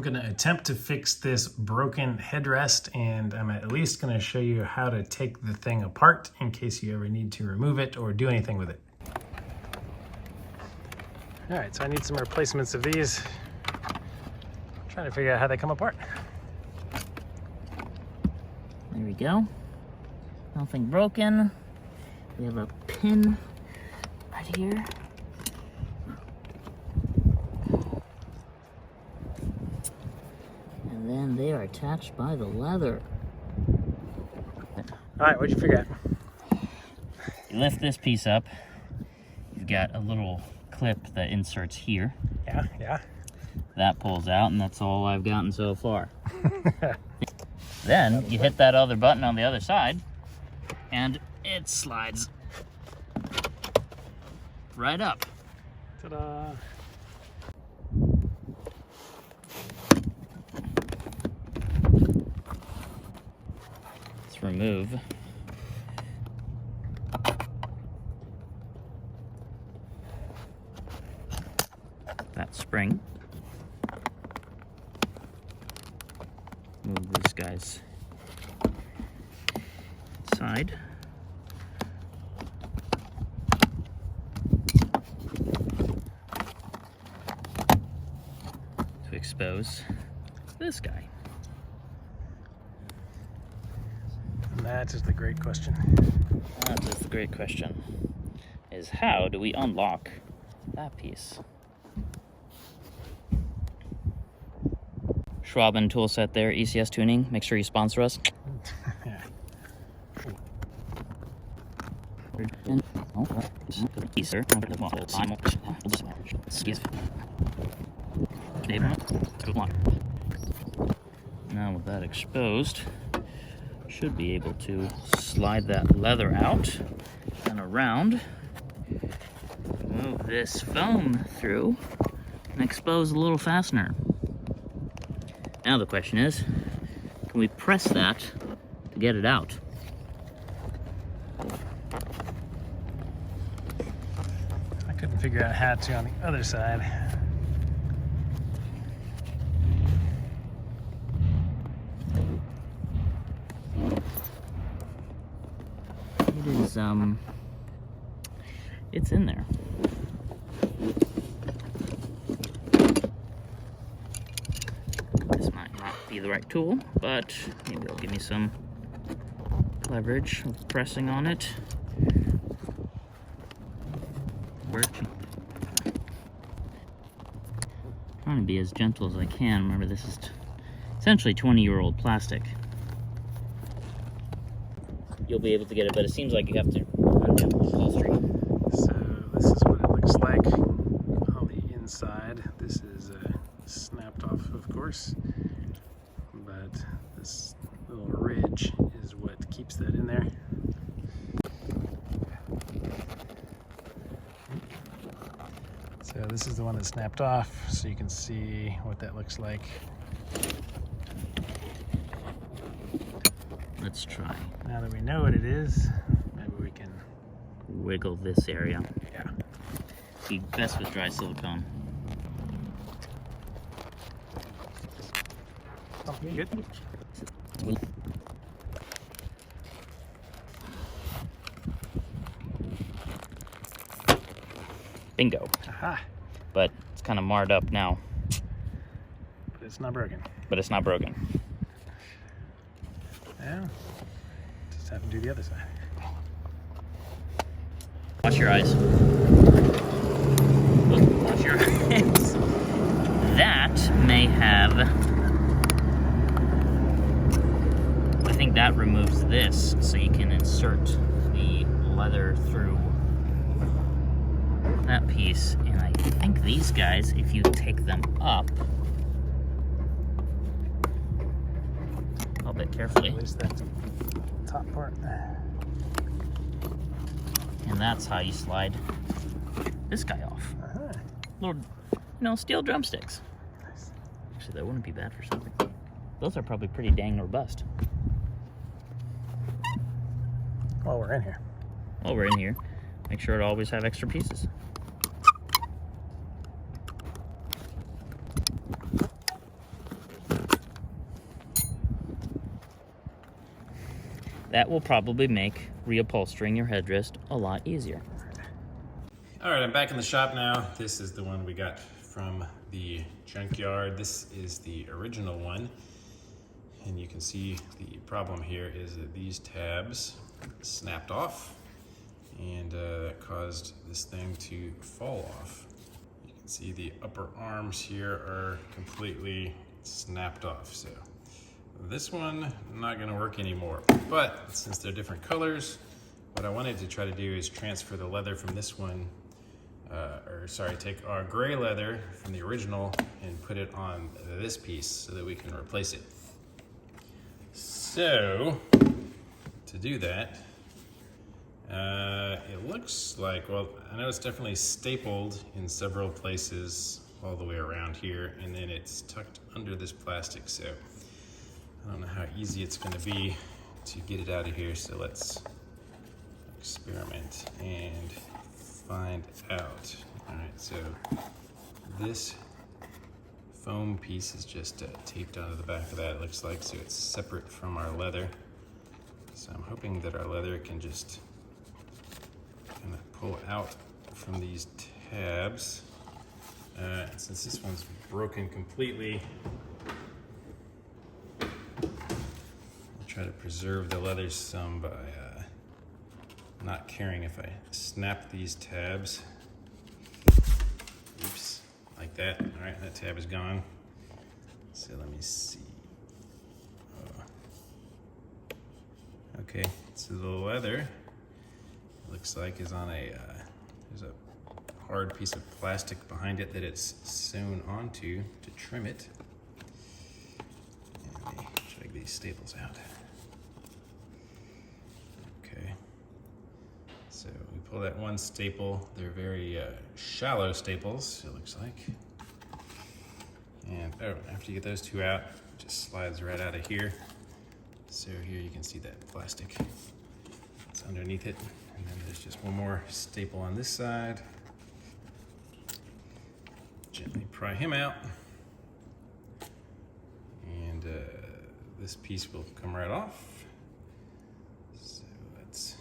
going to attempt to fix this broken headrest, and I'm at least going to show you how to take the thing apart in case you ever need to remove it or do anything with it. All right, so I need some replacements of these. I'm trying to figure out how they come apart. There we go. Nothing broken. We have a pin right here. And then they are attached by the leather. All right, what'd you figure out? You lift this piece up. You've got a little clip that inserts here. Yeah. That pulls out, and that's all I've gotten so far. Then you hit that other button on the other side, and it slides right up. Ta-da! Let's remove that spring. Move this guy's side. To expose this guy. And that is the great question. That is the great question. Is how do we unlock that piece? Schwaben tool set there, ECS tuning. Make sure you sponsor us. Yeah. Now with that exposed, should be able to slide that leather out and around, move this foam through, and expose a little fastener. Now the question is, can we press that to get it out? I couldn't figure out how to on the other side. It is, it's in there. This might not be the right tool, but maybe it'll give me some leverage with pressing on it. Working. Trying to be as gentle as I can. Remember, this is essentially 20-year-old plastic. You'll be able to get it, but it seems like you have to undo the upholstery. So this is what it looks like on the inside. This is snapped off, of course, but this little ridge is what keeps that in there. So this is the one that snapped off, so you can see what that looks like. Let's try. Now that we know what it is, maybe we can Wiggle this area. Yeah. Be best with dry silicone. Oh, good. Bingo. Aha. But it's kind of marred up now. But it's not broken. But it's not broken. Yeah. Just have to do the other side. Watch your eyes. Watch your eyes. That may have... I think that removes this, so you can insert the leather through that piece. And I think these guys, if you take them up, a bit carefully. At least that top part. And that's how you slide this guy off. Uh-huh. Little, steel drumsticks. Nice. Actually, that wouldn't be bad for something. Those are probably pretty dang robust. While we're in here. While we're in here, make sure to always have extra pieces. that will probably make reupholstering your headrest a lot easier. All right, I'm back in the shop now. This is the one we got from the junkyard. This is the original one. And you can see the problem here is that these tabs snapped off, and that caused this thing to fall off. You can see the upper arms here are completely snapped off. So this one, not gonna work anymore. But since they're different colors, what I wanted to try to do is transfer the leather from this one, take our gray leather from the original and put it on this piece so that we can replace it. So, to do that, it looks like, well, I know it's definitely stapled in several places all the way around here, and then it's tucked under this plastic, so I don't know how easy it's gonna be to get it out of here, so let's experiment and find out. All right, so this foam piece is just taped onto the back of that, it looks like, so it's separate from our leather. So I'm hoping that our leather can just kind of pull out from these tabs. Since this one's broken completely, I'll try to preserve the leather some by not caring if I snap these tabs. Oops, like that. All right, that tab is gone. So let me see. Okay, so the leather, looks like, is on there's a hard piece of plastic behind it that it's sewn onto to trim it. And let me drag these staples out. Okay. So we pull that one staple. They're very shallow staples, it looks like. And after you get those two out, it just slides right out of here. So here you can see that plastic. It's underneath it. And then there's just one more staple on this side. Gently pry him out. And this piece will come right off. So that's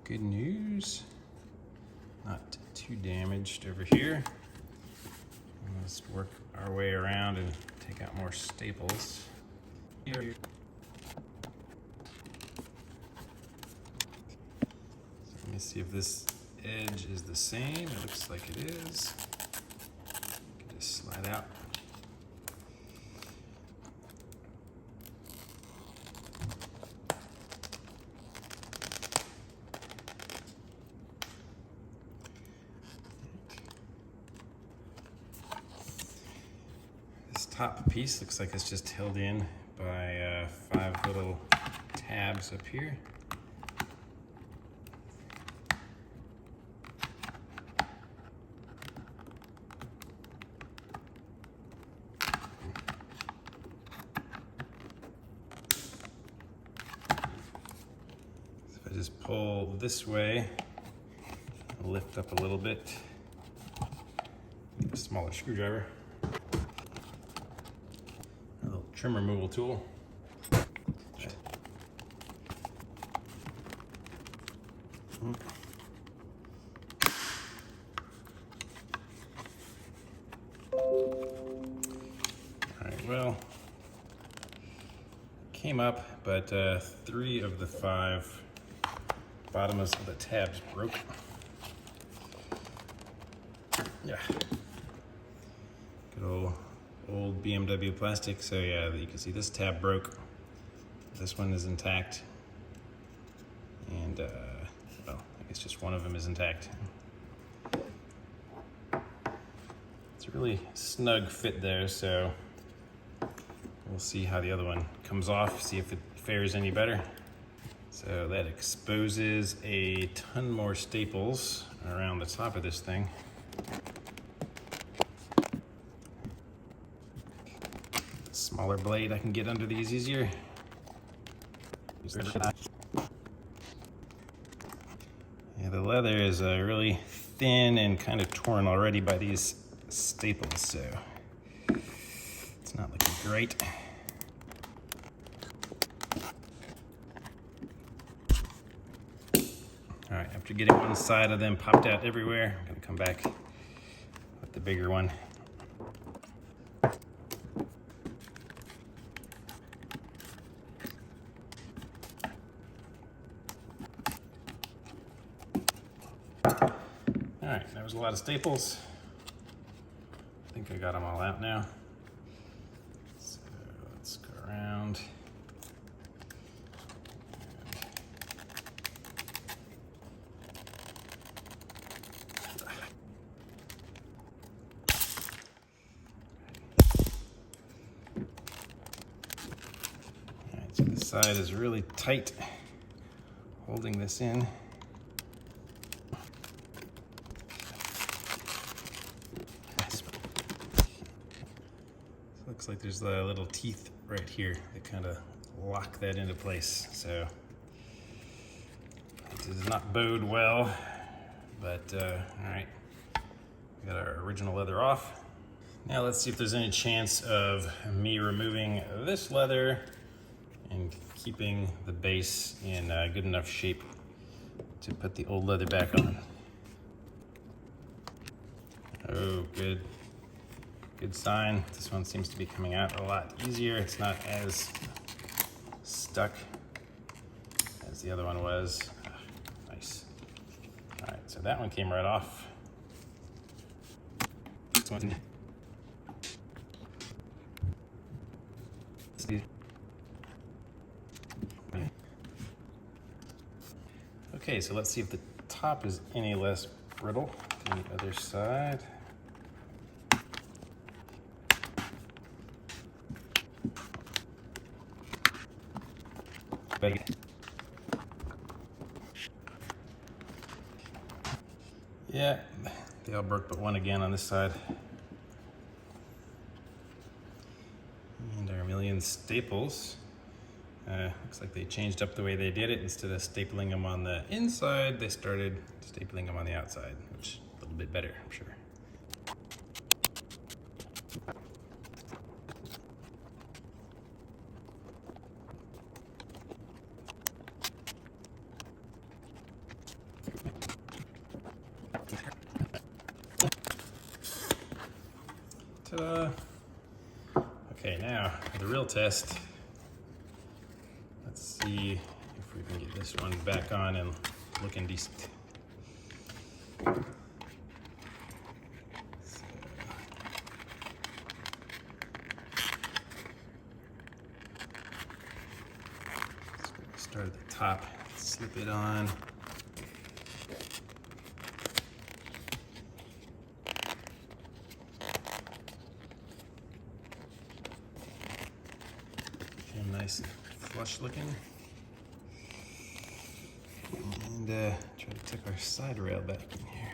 good news. Not too damaged over here. And let's work our way around and take out more staples. Here. So let me see if this edge is the same. It looks like it is. You can just slide out. This top piece looks like it's just held in by 5 little tabs up here. So if I just pull this way, I'll lift up a little bit. Get a smaller screwdriver. Trim removal tool. Alright, well, came up, but 3 of the 5 bottoms of the tabs broke. Yeah. Good old BMW plastic. So yeah, you can see this tab broke. This one is intact. And, well, I guess just one of them is intact. It's a really snug fit there, so we'll see how the other one comes off, see if it fares any better. So that exposes a ton more staples around the top of this thing. Smaller blade, I can get under these easier. Yeah, the leather is really thin and kind of torn already by these staples, so it's not looking great. after getting one side of them popped out everywhere, I'm gonna come back with the bigger one. All right, that was a lot of staples. I think I got them all out now. So let's go around. All right, so this side is really tight, holding this in. Looks like there's the little teeth right here that kind of lock that into place. So it does not bode well, but all right. We got our original leather off. Now let's see if there's any chance of me removing this leather and keeping the base in good enough shape to put the old leather back on. Oh, good. Good sign. This one seems to be coming out a lot easier. It's not as stuck as the other one was. Nice. All right, so that one came right off. This one. Okay, so let's see if the top is any less brittle than the other side. Yeah, they all broke but one again on this side. And our million staples. Looks like they changed up the way they did it. Instead of stapling them on the inside, they started stapling them on the outside, which is a little bit better, I'm sure. Ta-da! Okay, now for the real test. Let's see if we can get this one back on and looking decent. So, start at the top, slip it on. Nice and flush looking. And try to tuck our side rail back in here.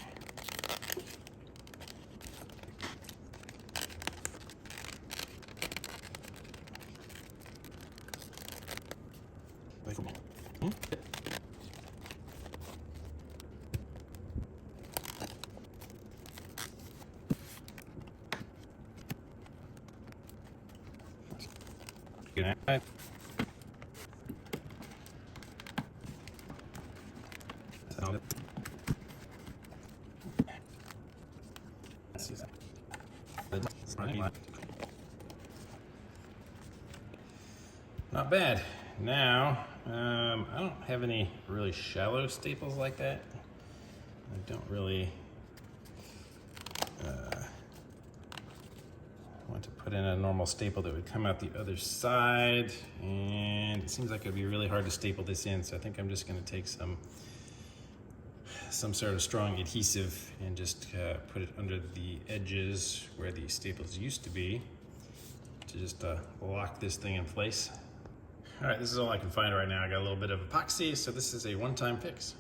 Good night. Not bad. Now, I don't have any really shallow staples like that. I don't really want to put in a normal staple that would come out the other side, and it seems like it'd be really hard to staple this in, so I think I'm just going to take some sort of strong adhesive and just put it under the edges where the staples used to be to just lock this thing in place. All right, this is all I can find right now. I got a little bit of epoxy, so this is a one-time fix.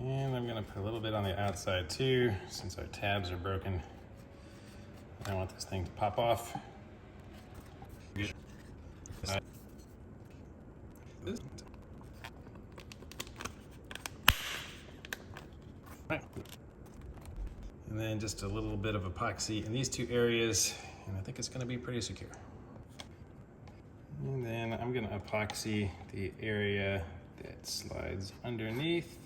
And I'm gonna put a little bit on the outside too, since our tabs are broken. I don't want this thing to pop off. then just a little bit of epoxy in these two areas, and I think it's gonna be pretty secure. And then I'm gonna epoxy the area that slides underneath.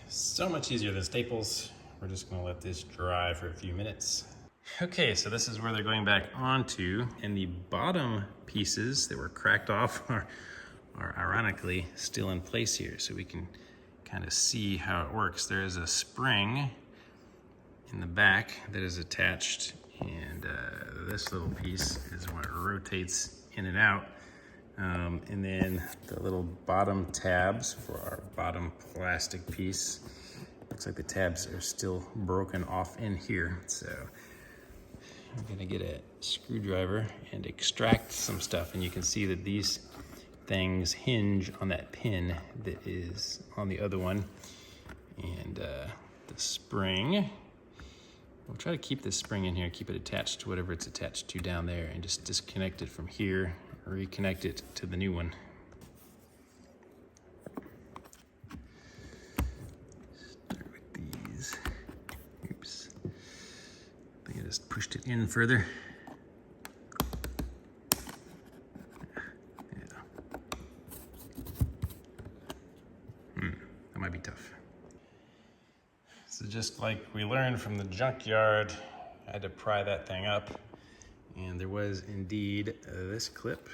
So much easier than staples. We're just gonna let this dry for a few minutes. Okay, so this is where they're going back onto, and the bottom pieces that were cracked off are ironically still in place here, so we can kind of see how it works. There is a spring in the back that is attached, and this little piece is what rotates in and out. And then the little bottom tabs for our bottom plastic piece. Looks like the tabs are still broken off in here. So I'm gonna get a screwdriver and extract some stuff. And you can see that these things hinge on that pin that is on the other one. And the spring, we'll try to keep this spring in here, keep it attached to whatever it's attached to down there, and just disconnect it from here, reconnect it to the new one. Start with these. Oops. I think I just pushed it in further. That might be tough. So just like we learned from the junkyard, I had to pry that thing up. And there was indeed this clip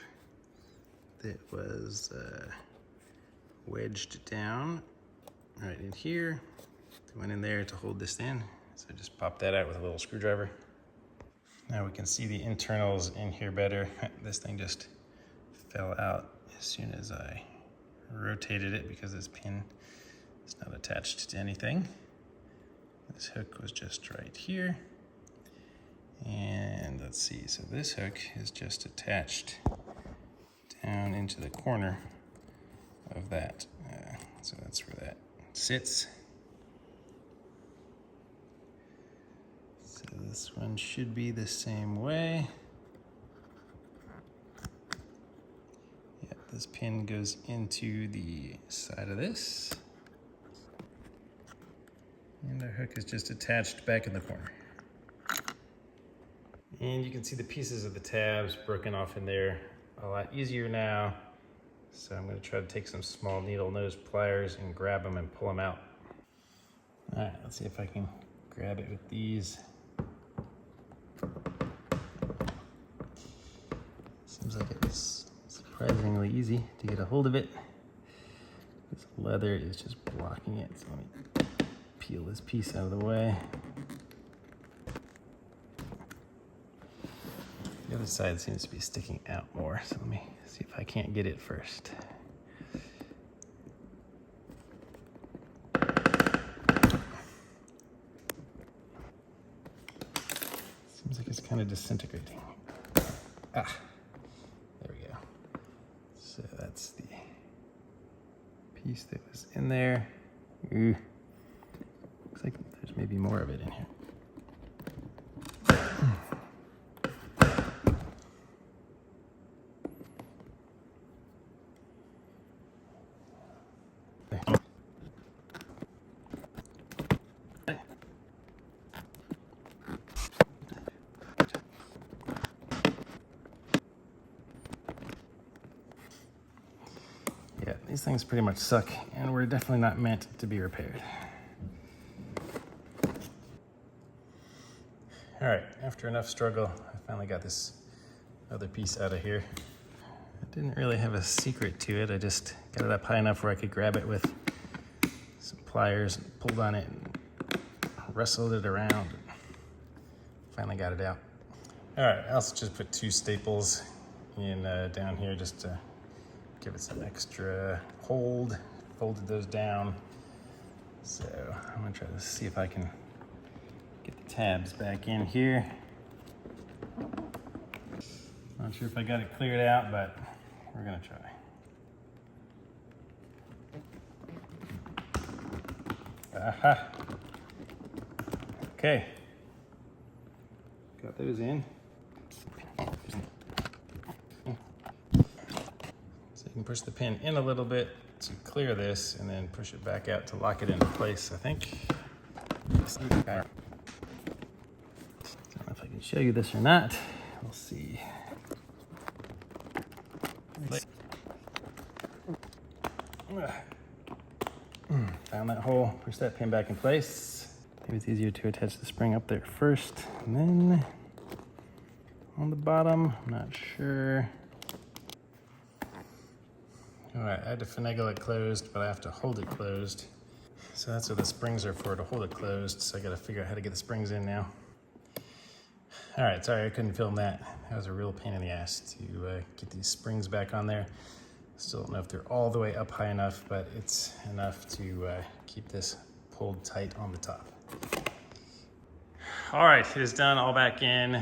that was wedged down right in here. It went in there to hold this in. So just pop that out with a little screwdriver. Now we can see the internals in here better. This thing just fell out as soon as I rotated it because this pin is not attached to anything. This hook was just right here. And let's see, so this hook is just attached down into the corner of that. So that's where that sits. So this one should be the same way. Yep, this pin goes into the side of this. And the hook is just attached back in the corner. And you can see the pieces of the tabs broken off in there a lot easier now. So I'm going to try to take some small needle nose pliers and grab them and pull them out. All right, let's see if I can grab it with these. Seems like it's surprisingly easy to get a hold of it. This leather is just blocking it. So let me peel this piece out of the way. The other side seems to be sticking out more, so let me see if I can't get it first. Seems like it's kind of disintegrating. Ah, there we go. So that's the piece that was in there. Ooh. Looks like there's maybe more of it in here. Yeah, these things pretty much suck, and we're definitely not meant to be repaired. All right, after enough struggle, I finally got this other piece out of here. I didn't really have a secret to it. I just got it up high enough where I could grab it with some pliers and pulled on it and wrestled it around and finally got it out. All right, I also just put 2 staples in down here just to give it some extra hold, folded those down. So I'm gonna try to see if I can get the tabs back in here. Not sure if I got it cleared out, but we're gonna try. Aha. Okay. Got those in. So you can push the pin in a little bit to clear this and then push it back out to lock it into place, I think. I don't know if I can show you this or not. We'll see. Found that hole, push that pin back in place. Maybe it's easier to attach the spring up there first, and then on the bottom, I'm not sure. All right, I had to finagle it closed, but I have to hold it closed. So that's what the springs are for, to hold it closed. So I gotta figure out how to get the springs in now. All right, sorry I couldn't film that. That was a real pain in the ass to get these springs back on there. Still don't know if they're all the way up high enough, but it's enough to keep this pulled tight on the top. All right, it is done, all back in.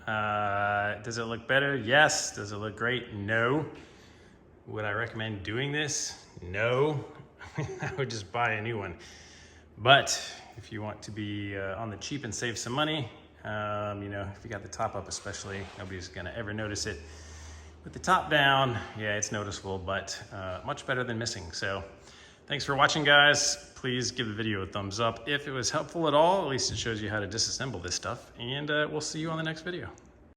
Does it look better? Yes. Does it look great? No. Would I recommend doing this? No. I would just buy a new one. But if you want to be on the cheap and save some money, you know, if you got the top up especially, nobody's gonna ever notice it. With the top down, yeah, it's noticeable, but much better than missing. So thanks for watching, guys. Please give the video a thumbs up if it was helpful at all. At least it shows you how to disassemble this stuff. And we'll see you on the next video.